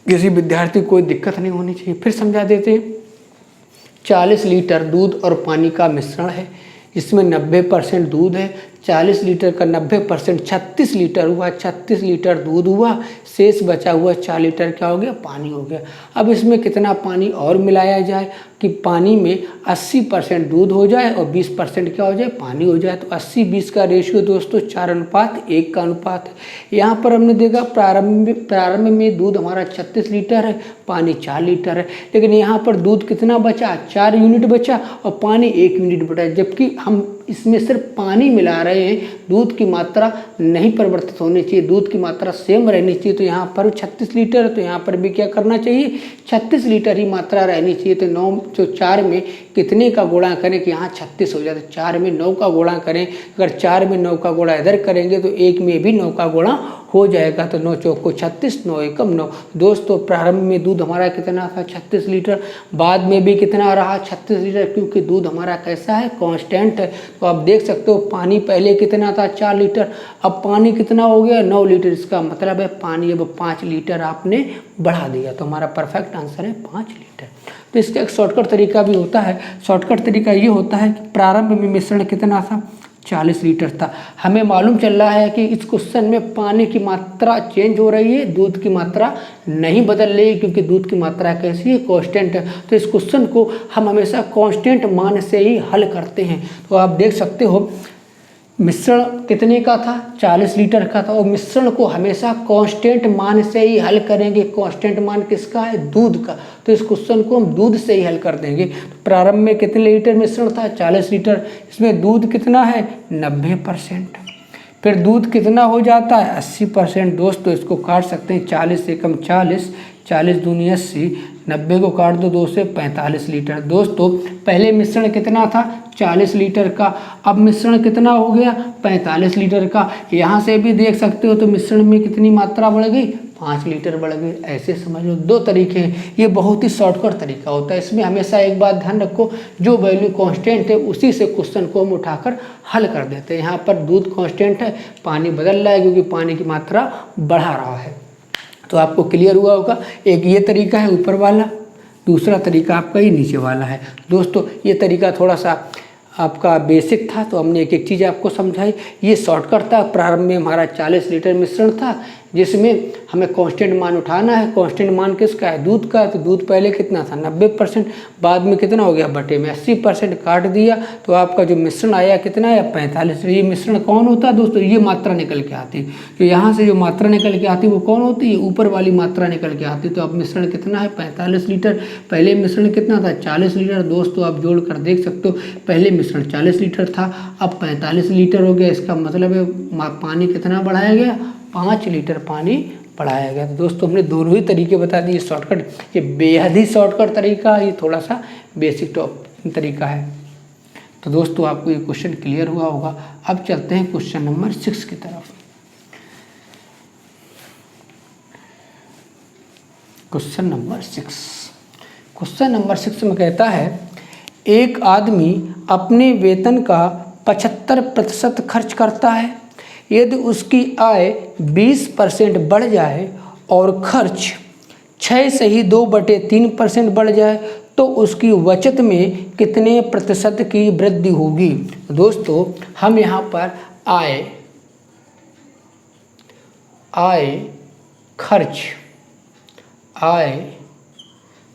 [SPEAKER 1] किसी विद्यार्थी को कोई दिक्कत नहीं होनी चाहिए। फिर समझा देते हैं। 40 लीटर दूध और पानी का मिश्रण है, इसमें 90% दूध है। 40 लीटर का 90% 36 लीटर हुआ। 36 लीटर दूध हुआ, शेष बचा हुआ 4 लीटर क्या हो गया? पानी हो गया। अब इसमें कितना पानी और मिलाया जाए कि पानी में 80% दूध हो जाए और 20% क्या हो जाए? पानी हो जाए। तो 80-20 का रेशियो दोस्तों 4:1 का अनुपात है। यहाँ पर हमने देखा प्रारंभ में दूध हमारा 36 लीटर है, पानी 4 लीटर है, लेकिन यहाँ पर दूध कितना बचा? 4 यूनिट बचा और पानी 1 यूनिट बचा, जबकि हम इसमें सिर्फ पानी मिला रहे हैं। दूध की मात्रा नहीं परिवर्तित होनी चाहिए, दूध की मात्रा सेम रहनी चाहिए। तो यहाँ पर 36 लीटर है, तो यहाँ पर भी क्या करना चाहिए? 36 लीटर ही मात्रा रहनी चाहिए। तो 9 जो 4 में कितने का गुणा करें कि यहाँ 36 हो जाए? तो 4 में 9 का गुणा करें। अगर 4 में 9 का गुणा इधर करेंगे तो 1 में भी 9 का गुणा हो जाएगा। तो 9 चौको 36, 9 एकम 9। दोस्तों प्रारंभ में दूध हमारा कितना था? 36 लीटर, बाद में भी कितना रहा? 36 लीटर, क्योंकि दूध हमारा कैसा है? कांस्टेंट है। तो आप देख सकते हो पानी पहले कितना था? 4 लीटर, अब पानी कितना हो गया? 9 लीटर। इसका मतलब है पानी अब 5 लीटर आपने बढ़ा दिया। तो हमारा परफेक्ट आंसर है 5 लीटर। तो इसका एक शॉर्टकट तरीका भी होता है। शॉर्टकट तरीका ये होता है कि प्रारंभ में मिश्रण कितना था? 40 लीटर था। हमें मालूम चल रहा है कि इस क्वेश्चन में पानी की मात्रा चेंज हो रही है, दूध की मात्रा नहीं बदल रही है, क्योंकि दूध की मात्रा कैसी है? कांस्टेंट है। तो इस क्वेश्चन को हम हमेशा कांस्टेंट मान से ही हल करते हैं। तो आप देख सकते हो मिश्रण कितने का था? 40 लीटर का था, और मिश्रण को हमेशा कांस्टेंट मान से ही हल करेंगे। कांस्टेंट मान किसका है? दूध का। तो इस क्वेश्चन को हम दूध से ही हल कर देंगे। तो प्रारंभ में कितने लीटर मिश्रण था? 40 लीटर। इसमें दूध कितना है? 90%। फिर दूध कितना हो जाता है? 80%। दोस्तों इसको काट सकते हैं, 40 एकम 40, 40 दूनी 80, 90 को काट दो 2 से, 45 लीटर। दोस्तों पहले मिश्रण कितना था? 40 लीटर का, अब मिश्रण कितना हो गया? 45 लीटर का। यहाँ से भी देख सकते हो तो मिश्रण में कितनी मात्रा बढ़ गई? 5 लीटर बढ़ गई। ऐसे समझ लो, 2 तरीके हैं। ये बहुत ही शॉर्टकट तरीका होता है। इसमें हमेशा एक बात ध्यान रखो, जो वैल्यू कांस्टेंट है उसी से क्वेश्चन को हम उठाकर हल कर देते हैं। यहाँ पर दूध कांस्टेंट है, पानी बदल रहा है क्योंकि पानी की मात्रा बढ़ा रहा है। तो आपको क्लियर हुआ होगा। एक ये तरीका है ऊपर वाला, दूसरा तरीका आपका ये नीचे वाला है। दोस्तों ये तरीका थोड़ा सा आपका बेसिक था, तो हमने एक एक चीज़ आपको समझाई। ये शॉर्टकट था। प्रारंभ में हमारा 40 लीटर मिश्रण था, जिसमें हमें कांस्टेंट मान उठाना है। कांस्टेंट मान किसका है? दूध का। तो दूध पहले कितना था? 90%, बाद में कितना हो गया? बटे में 80% काट दिया, तो आपका जो मिश्रण आया कितना है? 45। ये मिश्रण कौन होता है दोस्तों? ये मात्रा निकल के आती है। तो यहाँ से जो मात्रा निकल के आती है वो कौन होती है? ऊपर वाली मात्रा निकल के आती है। तो अब मिश्रण कितना है? 45 लीटर। पहले मिश्रण कितना था? 40 लीटर। दोस्तों आप जोड़ कर देख सकते हो, पहले मिश्रण 40 लीटर था, अब 45 लीटर हो गया। इसका मतलब है पानी कितना बढ़ाया गया? 5 लीटर पानी बढ़ाया गया। तो दोस्तों हमने दोनों ही तरीके बता दिए। शॉर्टकट, ये बेहद ही शॉर्टकट तरीका, ये थोड़ा सा बेसिक तरीका है। तो दोस्तों आपको ये क्वेश्चन क्लियर हुआ होगा। अब चलते हैं क्वेश्चन नंबर 6 की तरफ। क्वेश्चन नंबर 6, क्वेश्चन नंबर 6 में कहता है, एक आदमी अपने वेतन का 75% खर्च करता है। यदि उसकी आय 20% बढ़ जाए और खर्च 6 से ही 2/3% बढ़ जाए तो उसकी बचत में कितने प्रतिशत की वृद्धि होगी? दोस्तों हम यहाँ पर आय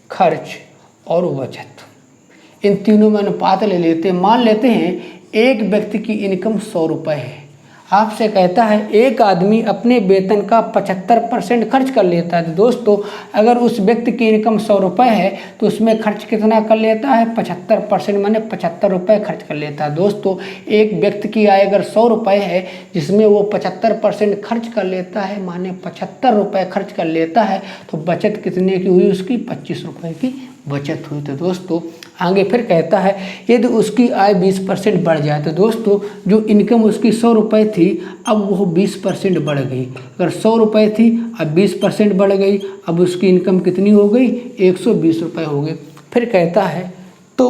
[SPEAKER 1] खर्च और बचत, इन तीनों में अनुपात ले लेते हैं। मान लेते हैं एक व्यक्ति की इनकम 100 रुपये है आपसे कहता है एक आदमी अपने वेतन का 75% खर्च कर लेता है। तो दोस्तों अगर उस व्यक्ति की इनकम 100 रुपये है तो उसमें खर्च कितना कर लेता है? 75%, माने 75 रुपये खर्च कर लेता है। दोस्तों एक व्यक्ति की आय अगर 100 रुपये है जिसमें वो 75% खर्च कर लेता है, माने 75 रुपये खर्च कर लेता है, तो बचत कितने की हुई उसकी? 25 रुपये की बचत हुई। तो दोस्तों आगे फिर कहता है यदि उसकी आय 20% बढ़ जाए, तो दोस्तों जो इनकम उसकी 100 रुपये थी अब वो 20% बढ़ गई। अगर 100 रुपये थी अब 20% बढ़ गई, अब उसकी इनकम कितनी हो गई? 120 रुपये हो गई। फिर कहता है तो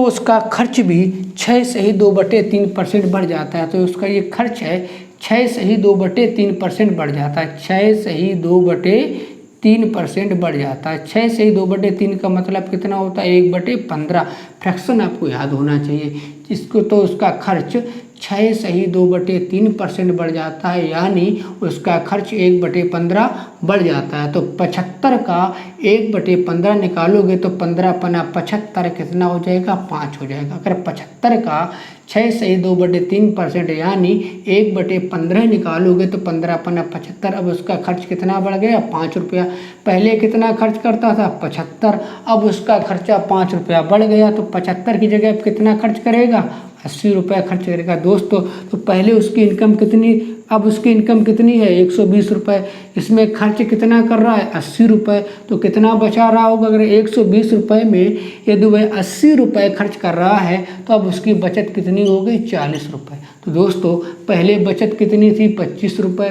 [SPEAKER 1] उसका खर्च भी 6 से ही 2/3% बढ़ जाता है। तो उसका ये खर्च है 6 से ही 2/3% बढ़ जाता है। 6 से ही 2/3% बढ़ जाता है। 6 से ही 2/3 का मतलब कितना होता है? 1/15। फ्रैक्शन आपको याद होना चाहिए इसको। तो उसका खर्च 6 से ही 2/3% बढ़ जाता है, यानी उसका खर्च 1/15 बढ़ जाता है। तो 75 का 1/15 निकालोगे तो 15 पना 75 कितना हो जाएगा? 5 हो जाएगा। अगर 75 का 6 से ही 2/3% यानी 1/15 निकालोगे तो 15 पना 75। अब उसका खर्च कितना बढ़ गया? 5 रुपया। पहले कितना खर्च करता था? 75। अब उसका खर्चा 5 रुपया बढ़ गया, तो 75 की जगह अब कितना खर्च करेगा? 80 रुपये खर्च करेगा। दोस्तों तो पहले उसकी इनकम कितनी, अब उसकी इनकम कितनी है? 120 रुपये। इसमें खर्च कितना कर रहा है? 80 रुपये। तो कितना बचा रहा होगा? अगर 120 रुपये में यदि वह 80 रुपये खर्च कर रहा है तो अब उसकी बचत कितनी हो गई? 40 रुपये। तो दोस्तों पहले बचत कितनी थी? 25 रुपये।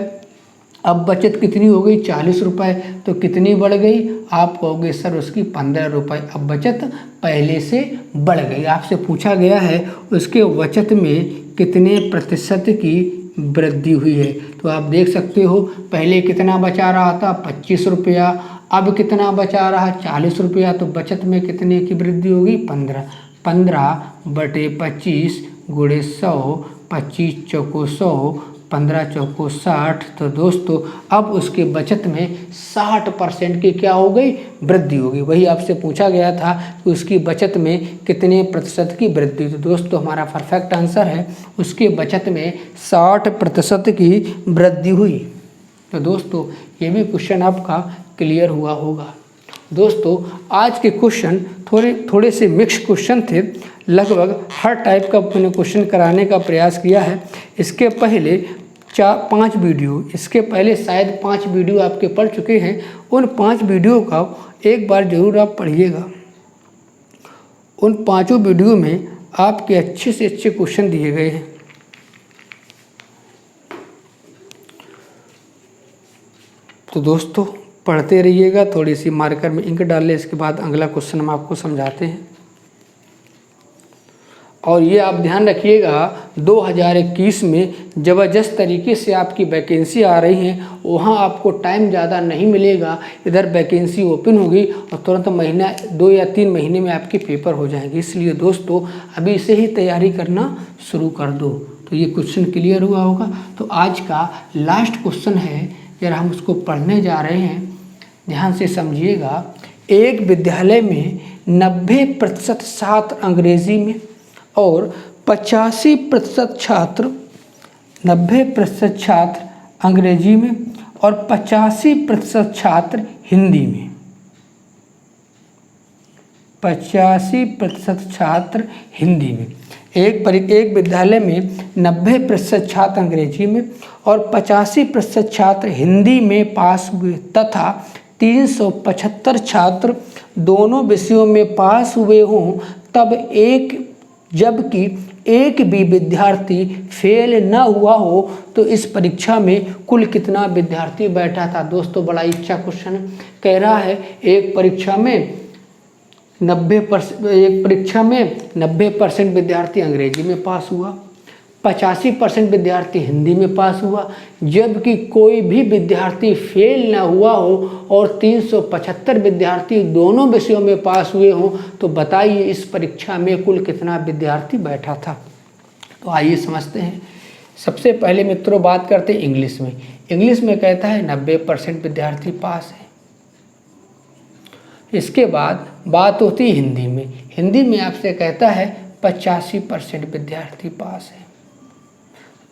[SPEAKER 1] अब बचत कितनी हो गई? 40 रुपये। तो कितनी बढ़ गई? आप कहोगे सर उसकी 15 रुपये। अब बचत पहले से बढ़ गई। आपसे पूछा गया है उसके बचत में कितने प्रतिशत की वृद्धि हुई है। तो आप देख सकते हो पहले कितना बचा रहा था? 25 रुपया। अब कितना बचा रहा? 40 रुपया। तो बचत में कितने की वृद्धि होगी? 15। 15/25 गुणे 100, 25 चौको 100, 15 चौको 60। तो दोस्तों अब उसके बचत में 60% की क्या हो गई? वृद्धि होगी। वही आपसे पूछा गया था कि उसकी बचत में कितने प्रतिशत की वृद्धि। तो दोस्तों हमारा परफेक्ट आंसर है उसके बचत में 60% की वृद्धि हुई। तो दोस्तों ये भी क्वेश्चन आपका क्लियर हुआ होगा। दोस्तों आज के क्वेश्चन थोड़े से मिक्स क्वेश्चन थे। लगभग हर टाइप का मैंने क्वेश्चन कराने का प्रयास किया है। इसके पहले 4-5 वीडियो, इसके पहले शायद 5 वीडियो आपके पढ़ चुके हैं। उन 5 वीडियो का एक बार ज़रूर आप पढ़िएगा। उन 5 वीडियो में आपके अच्छे से अच्छे क्वेश्चन दिए गए हैं। तो दोस्तों पढ़ते रहिएगा। थोड़ी सी मार्कर में इंक डाल लें, इसके बाद अगला क्वेश्चन हम आपको समझाते हैं। और ये आप ध्यान रखिएगा 2021 में ज़बरदस्त तरीके से आपकी वैकेंसी आ रही हैं। वहाँ आपको टाइम ज़्यादा नहीं मिलेगा। इधर वैकेंसी ओपन होगी और तुरंत महीना 2 या 3 महीने में आपके पेपर हो जाएंगे। इसलिए दोस्तों अभी से ही तैयारी करना शुरू कर दो। तो ये क्वेश्चन क्लियर हुआ होगा। तो आज का लास्ट क्वेश्चन है, जरा हम उसको पढ़ने जा रहे हैं, ध्यान से समझिएगा। एक विद्यालय में 90% छात्र अंग्रेजी में और 85% छात्र 90% छात्र अंग्रेजी में और 85% छात्र हिंदी में। 85% छात्र हिंदी में। एक विद्यालय में 90% छात्र अंग्रेजी में और 85% छात्र हिंदी में पास हुए तथा 375 छात्र दोनों विषयों में पास हुए हों, तब जबकि एक भी विद्यार्थी फेल न हुआ हो तो इस परीक्षा में कुल कितना विद्यार्थी बैठा था। दोस्तों बड़ा अच्छा क्वेश्चन कह रहा है। एक परीक्षा में 90% विद्यार्थी अंग्रेजी में पास हुआ, 85% विद्यार्थी हिंदी में पास हुआ, जबकि कोई भी विद्यार्थी फेल ना हुआ हो और 375 विद्यार्थी दोनों विषयों में पास हुए हों, तो बताइए इस परीक्षा में कुल कितना विद्यार्थी बैठा था। तो आइए समझते हैं। सबसे पहले मित्रों बात करते हैं इंग्लिश में। इंग्लिश में कहता है 90% विद्यार्थी पास है। इसके बाद बात होती है हिंदी में। हिंदी में आपसे कहता है 85% विद्यार्थी पास है।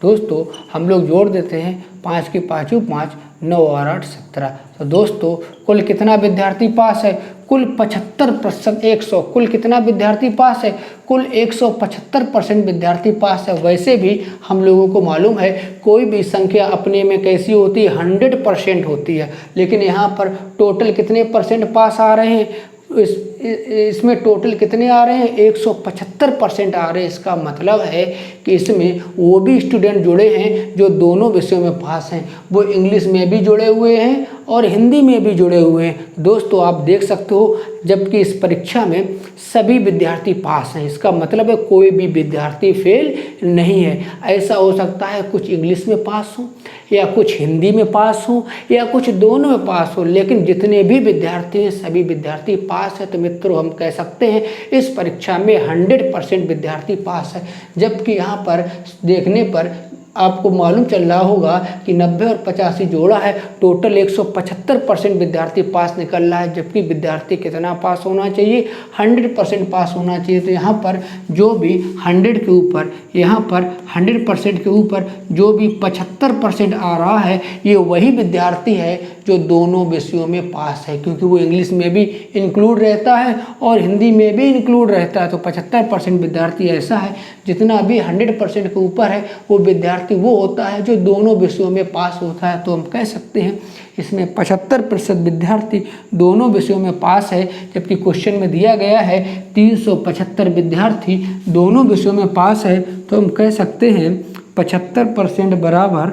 [SPEAKER 1] दोस्तों हम लोग जोड़ देते हैं, 5 की 5 5, 9 और 8 17। तो दोस्तों कुल कितना विद्यार्थी पास है? कुल 75%, 100। कुल कितना विद्यार्थी पास है? कुल 175% विद्यार्थी पास है। वैसे भी हम लोगों को मालूम है कोई भी संख्या अपने में कैसी होती है? 100% होती है। लेकिन यहाँ पर टोटल कितने परसेंट पास आ रहे हैं? इसमें टोटल कितने आ रहे हैं? 175% आ रहे हैं। इसका मतलब है कि इसमें वो भी स्टूडेंट जुड़े हैं जो दोनों विषयों में पास हैं। वो इंग्लिश में भी जुड़े हुए हैं और हिंदी में भी जुड़े हुए हैं। दोस्तों आप देख सकते हो, जबकि इस परीक्षा में सभी विद्यार्थी पास हैं। इसका मतलब है कोई भी विद्यार्थी फेल नहीं है। ऐसा हो सकता है कुछ इंग्लिश में पास हो, या कुछ हिंदी में पास हो, या कुछ दोनों में पास हो, लेकिन जितने भी विद्यार्थी हैं सभी विद्यार्थी पास है। तो मित्रों हम कह सकते हैं इस परीक्षा में 100% विद्यार्थी पास है। जबकि यहाँ पर देखने पर आपको मालूम चल रहा होगा कि 90 और 85 जोड़ा है, टोटल 175% विद्यार्थी पास निकल रहा है। जबकि विद्यार्थी कितना पास होना चाहिए? 100% पास होना चाहिए। तो यहाँ पर जो भी 100 के ऊपर, यहाँ पर 100% के ऊपर जो भी 75% आ रहा है, ये वही विद्यार्थी है जो दोनों विषयों में पास है, क्योंकि वो इंग्लिश में भी इंक्लूड रहता है और हिंदी में भी इंक्लूड रहता है। तो 75% विद्यार्थी ऐसा है, जितना भी 100% के ऊपर है वो विद्यार्थी वो होता है जो दोनों विषयों में पास होता है। तो हम कह सकते हैं इसमें 75% विद्यार्थी दोनों विषयों में पास है। जबकि क्वेश्चन में दिया गया है 375 विद्यार्थी दोनों विषयों में पास है। तो हम कह सकते हैं 75% बराबर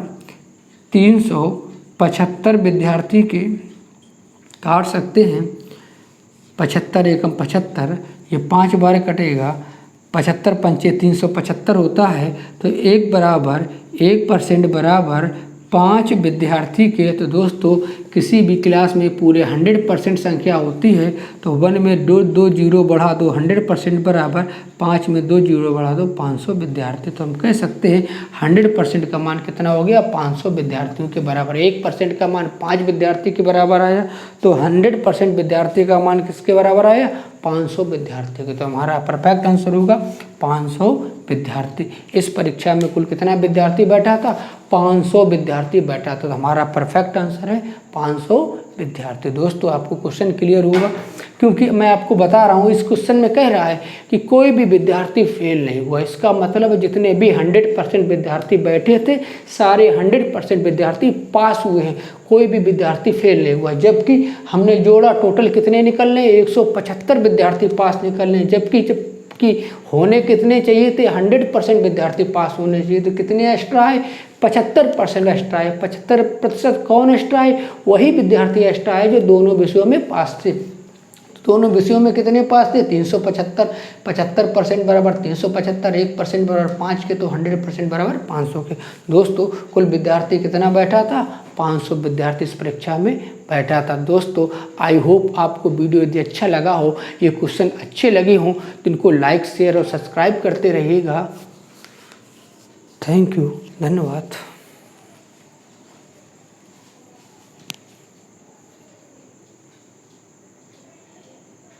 [SPEAKER 1] 375 विद्यार्थी के काट सकते हैं। 75 एकम 75, ये 5 बार कटेगा, 75 पंचे 375 होता है। तो 1% बराबर 5 विद्यार्थी के। तो दोस्तों किसी भी क्लास में पूरे 100% संख्या होती है, तो 1 में 2 जीरो बढ़ा दो, 100% बराबर 5 में 2 जीरो बढ़ा दो, 500 विद्यार्थी। तो हम कह सकते हैं 100% का मान कितना हो गया? 500 विद्यार्थियों के बराबर। 1% का मान 5 विद्यार्थी के बराबर आया, तो 100% विद्यार्थी का मान किसके बराबर आया? 500 विद्यार्थी के। तो हमारा परफेक्ट आंसर होगा 500 विद्यार्थी। इस परीक्षा में कुल कितना विद्यार्थी बैठा था? 500 विद्यार्थी बैठा था। तो हमारा परफेक्ट आंसर है 500 विद्यार्थी। दोस्तों आपको क्वेश्चन क्लियर होगा, क्योंकि मैं आपको बता रहा हूँ इस क्वेश्चन में कह रहा है कि कोई भी विद्यार्थी फेल नहीं हुआ। इसका मतलब जितने भी 100% विद्यार्थी बैठे थे सारे 100% विद्यार्थी पास हुए हैं, कोई भी विद्यार्थी फेल नहीं हुआ। जबकि हमने जोड़ा टोटल कितने निकल रहे हैं? 175 विद्यार्थी पास निकल रहे हैं। जबकि होने कितने चाहिए थे? 100% विद्यार्थी पास होने चाहिए। तो कितने एक्स्ट्रा है? 75% एक्स्ट्रा है। 75% कौन एक्स्ट्रा है? वही विद्यार्थी एक्स्ट्रा है जो दोनों विषयों में पास थे। दोनों विषयों में कितने पास थे? 375। 75% बराबर 375, 1% बराबर 5 के, तो 100% बराबर 500 के। दोस्तों कुल विद्यार्थी कितना बैठा था? 500 विद्यार्थी इस परीक्षा में बैठा था। दोस्तों आई होप आपको वीडियो यदि अच्छा लगा हो, ये क्वेश्चन अच्छे लगे हों, तो इनको लाइक शेयर और सब्सक्राइब करते रहिएगा। थैंक यू, धन्यवाद।